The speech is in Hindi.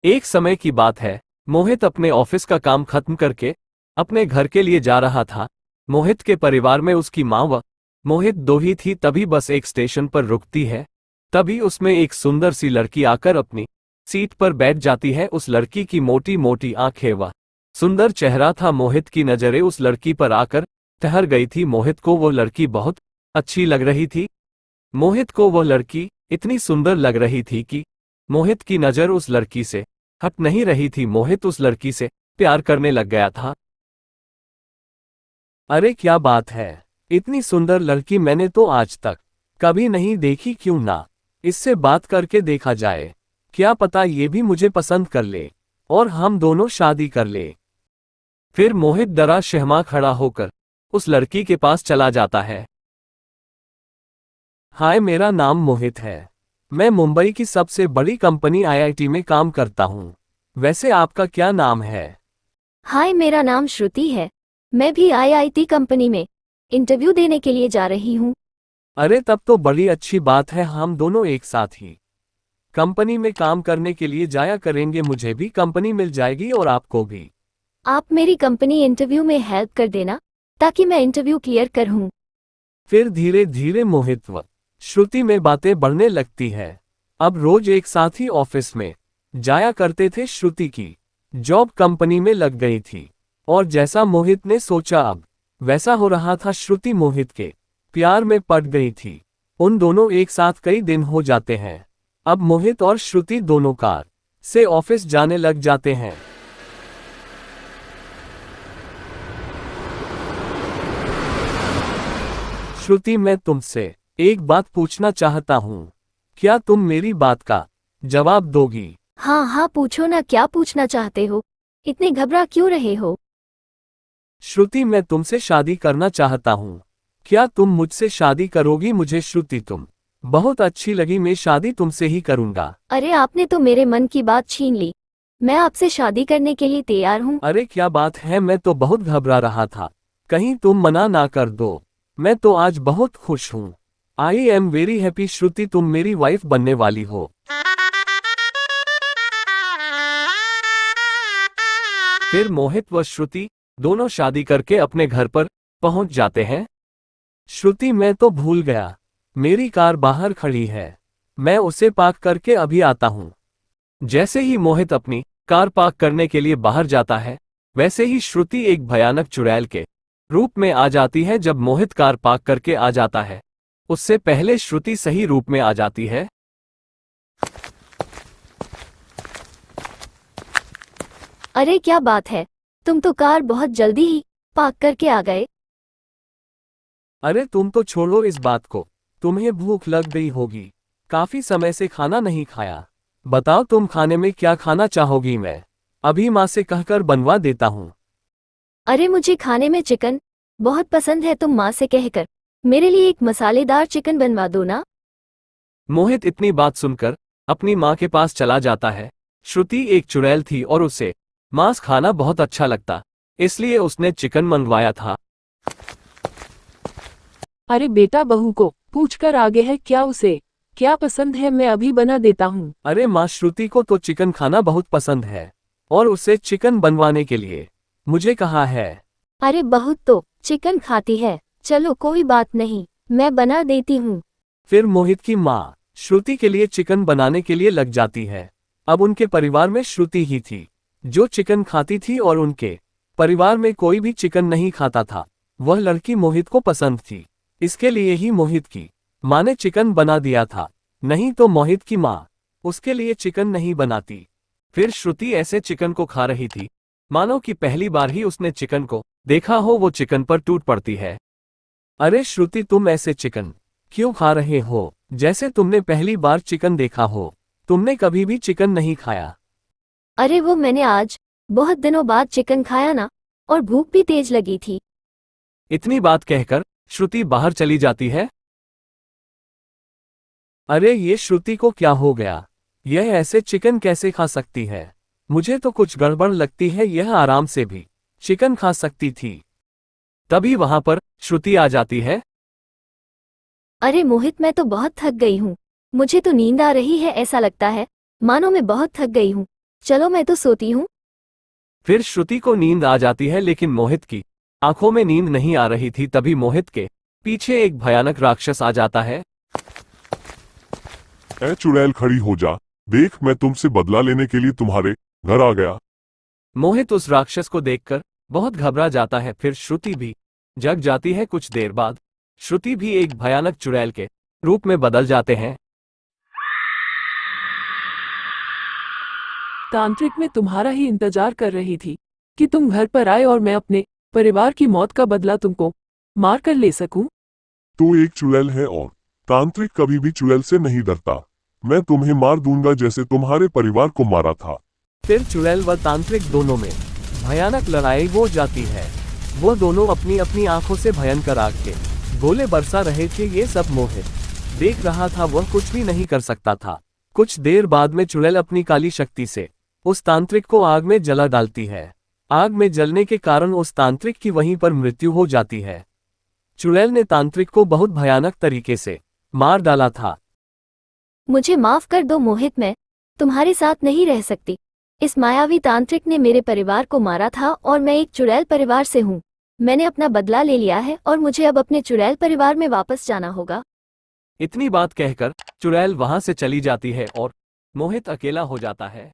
एक समय की बात है, मोहित अपने ऑफिस का काम खत्म करके अपने घर के लिए जा रहा था। मोहित के परिवार में उसकी माँ व मोहित दो ही थी। तभी बस एक स्टेशन पर रुकती है। तभी उसमें एक सुंदर सी लड़की आकर अपनी सीट पर बैठ जाती है। उस लड़की की मोटी मोटी आंखें व सुंदर चेहरा था। मोहित की नजरें उस लड़की पर आकर ठहर गई थी। मोहित को वो लड़की बहुत अच्छी लग रही थी। मोहित को वह लड़की इतनी सुंदर लग रही थी कि मोहित की नजर उस लड़की से हट नहीं रही थी। मोहित उस लड़की से प्यार करने लग गया था। अरे क्या बात है, इतनी सुंदर लड़की मैंने तो आज तक कभी नहीं देखी। क्यों ना इससे बात करके देखा जाए, क्या पता ये भी मुझे पसंद कर ले और हम दोनों शादी कर ले। फिर मोहित डरा शहमा खड़ा होकर उस लड़की के पास चला जाता है। हाय, मेरा नाम मोहित है। मैं मुंबई की सबसे बड़ी कंपनी आईआईटी में काम करता हूँ। वैसे आपका क्या नाम है? हाय, मेरा नाम श्रुति है। मैं भी आईआईटी कंपनी में इंटरव्यू देने के लिए जा रही हूँ। अरे तब तो बड़ी अच्छी बात है, हम दोनों एक साथ ही कंपनी में काम करने के लिए जाया करेंगे। मुझे भी कंपनी मिल जाएगी और आपको भी। आप मेरी कंपनी इंटरव्यू में हेल्प कर देना ताकि मैं इंटरव्यू क्लियर करूँ। फिर धीरे धीरे मोहित व श्रुति में बातें बढ़ने लगती है। अब रोज एक साथ ही ऑफिस में जाया करते थे। श्रुति की जॉब कंपनी में लग गई थी और जैसा मोहित ने सोचा अब वैसा हो रहा था। श्रुति मोहित के प्यार में पड़ गई थी। उन दोनों एक साथ कई दिन हो जाते हैं। अब मोहित और श्रुति दोनों कार से ऑफिस जाने लग जाते हैं। श्रुति, मैं तुमसे एक बात पूछना चाहता हूँ, क्या तुम मेरी बात का जवाब दोगी? हाँ हाँ, पूछो ना, क्या पूछना चाहते हो? इतने घबरा क्यों रहे हो? श्रुति, मैं तुमसे शादी करना चाहता हूँ, क्या तुम मुझसे शादी करोगी? मुझे श्रुति तुम बहुत अच्छी लगी, मैं शादी तुमसे ही करूँगा। अरे आपने तो मेरे मन की बात छीन ली। मैं आपसे शादी करने के लिए तैयार हूँ। अरे क्या बात है, मैं तो बहुत घबरा रहा था, कहीं तुम मना ना कर दो। मैं तो आज बहुत खुश हूँ। I am very happy. Shruti, तुम मेरी वाइफ बनने वाली हो। फिर मोहित व श्रुति दोनों शादी करके अपने घर पर पहुंच जाते हैं। श्रुति, मैं तो भूल गया, मेरी कार बाहर खड़ी है, मैं उसे पार्क करके अभी आता हूँ। जैसे ही मोहित अपनी कार पार्क करने के लिए बाहर जाता है, वैसे ही श्रुति एक भयानक चुड़ैल के रूप में आ जाती है। जब मोहित कार पार्क करके आ जाता है, उससे पहले श्रुति सही रूप में आ जाती है। अरे क्या बात है, तुम तो कार बहुत जल्दी ही पार्क करके आ गए। अरे तुम तो छोड़ो इस बात को, तुम्हें भूख लग गई होगी, काफी समय से खाना नहीं खाया। बताओ तुम खाने में क्या खाना चाहोगी? मैं अभी माँ से कहकर बनवा देता हूँ। अरे मुझे खाने में चिकन बहुत पसंद है, तुम माँ से कहकर मेरे लिए एक मसालेदार चिकन बनवा दो ना। मोहित इतनी बात सुनकर अपनी माँ के पास चला जाता है। श्रुति एक चुड़ैल थी और उसे मांस खाना बहुत अच्छा लगता, इसलिए उसने चिकन मंगवाया था। अरे बेटा, बहू को पूछकर आगे है क्या उसे क्या पसंद है, मैं अभी बना देता हूँ। अरे माँ, श्रुति को तो चिकन खाना बहुत पसंद है और उसे चिकन बनवाने के लिए मुझे कहा है। अरे बहू तो चिकन खाती है, चलो कोई बात नहीं, मैं बना देती हूँ। फिर मोहित की माँ श्रुति के लिए चिकन बनाने के लिए लग जाती है। अब उनके परिवार में श्रुति ही थी जो चिकन खाती थी और उनके परिवार में कोई भी चिकन नहीं खाता था। वह लड़की मोहित को पसंद थी, इसके लिए ही मोहित की माँ ने चिकन बना दिया था, नहीं तो मोहित की माँ उसके लिए चिकन नहीं बनाती। फिर श्रुति ऐसे चिकन को खा रही थी मानो कि पहली बार ही उसने चिकन को देखा हो। वो चिकन पर टूट पड़ती है। अरे श्रुति, तुम ऐसे चिकन क्यों खा रहे हो जैसे तुमने पहली बार चिकन देखा हो? तुमने कभी भी चिकन नहीं खाया। अरे वो मैंने आज बहुत दिनों बाद चिकन खाया ना, और भूख भी तेज लगी थी। इतनी बात कहकर श्रुति बाहर चली जाती है। अरे ये श्रुति को क्या हो गया, यह ऐसे चिकन कैसे खा सकती है? मुझे तो कुछ गड़बड़ लगती है, यह आराम से भी चिकन खा सकती थी। तभी वहां पर श्रुति आ जाती है। अरे मोहित, मैं तो बहुत थक गई हूँ, मुझे तो नींद आ रही है, ऐसा लगता है मानो मैं बहुत थक गई हूँ। चलो मैं तो सोती हूँ। फिर श्रुति को नींद आ जाती है, लेकिन मोहित की आंखों में नींद नहीं आ रही थी। तभी मोहित के पीछे एक भयानक राक्षस आ जाता है। ए चुड़ैल, खड़ी हो जा, देख मैं तुमसे बदला लेने के लिए तुम्हारे घर आ गया। मोहित उस राक्षस को देखकर बहुत घबरा जाता है। फिर श्रुति भी जग जाती है। कुछ देर बाद श्रुति भी एक भयानक चुड़ैल के रूप में बदल जाते हैं। तांत्रिक, मैं तुम्हारा ही इंतजार कर रही थी कि तुम घर पर आए और मैं अपने परिवार की मौत का बदला तुमको मार कर ले सकूं। तू एक चुड़ैल है और तांत्रिक कभी भी चुड़ैल से नहीं डरता। मैं तुम्हें मार दूंगा जैसे तुम्हारे परिवार को मारा था। फिर चुड़ैल व तांत्रिक दोनों में भयानक लड़ाई हो जाती है। वो दोनों अपनी अपनी आंखों से भयंकर आग के गोले बरसा रहे थे। ये सब मोहित देख रहा था, वह कुछ भी नहीं कर सकता था। कुछ देर बाद में चुड़ैल अपनी काली शक्ति से उस तांत्रिक को आग में जला डालती है। आग में जलने के कारण उस तांत्रिक की वहीं पर मृत्यु हो जाती है। चुड़ैल ने तांत्रिक को बहुत भयानक तरीके से मार डाला था। मुझे माफ कर दो मोहित, मैं तुम्हारे साथ नहीं रह सकती। इस मायावी तांत्रिक ने मेरे परिवार को मारा था और मैं एक चुड़ैल परिवार से हूँ। मैंने अपना बदला ले लिया है और मुझे अब अपने चुड़ैल परिवार में वापस जाना होगा। इतनी बात कहकर चुड़ैल वहां से चली जाती है और मोहित अकेला हो जाता है।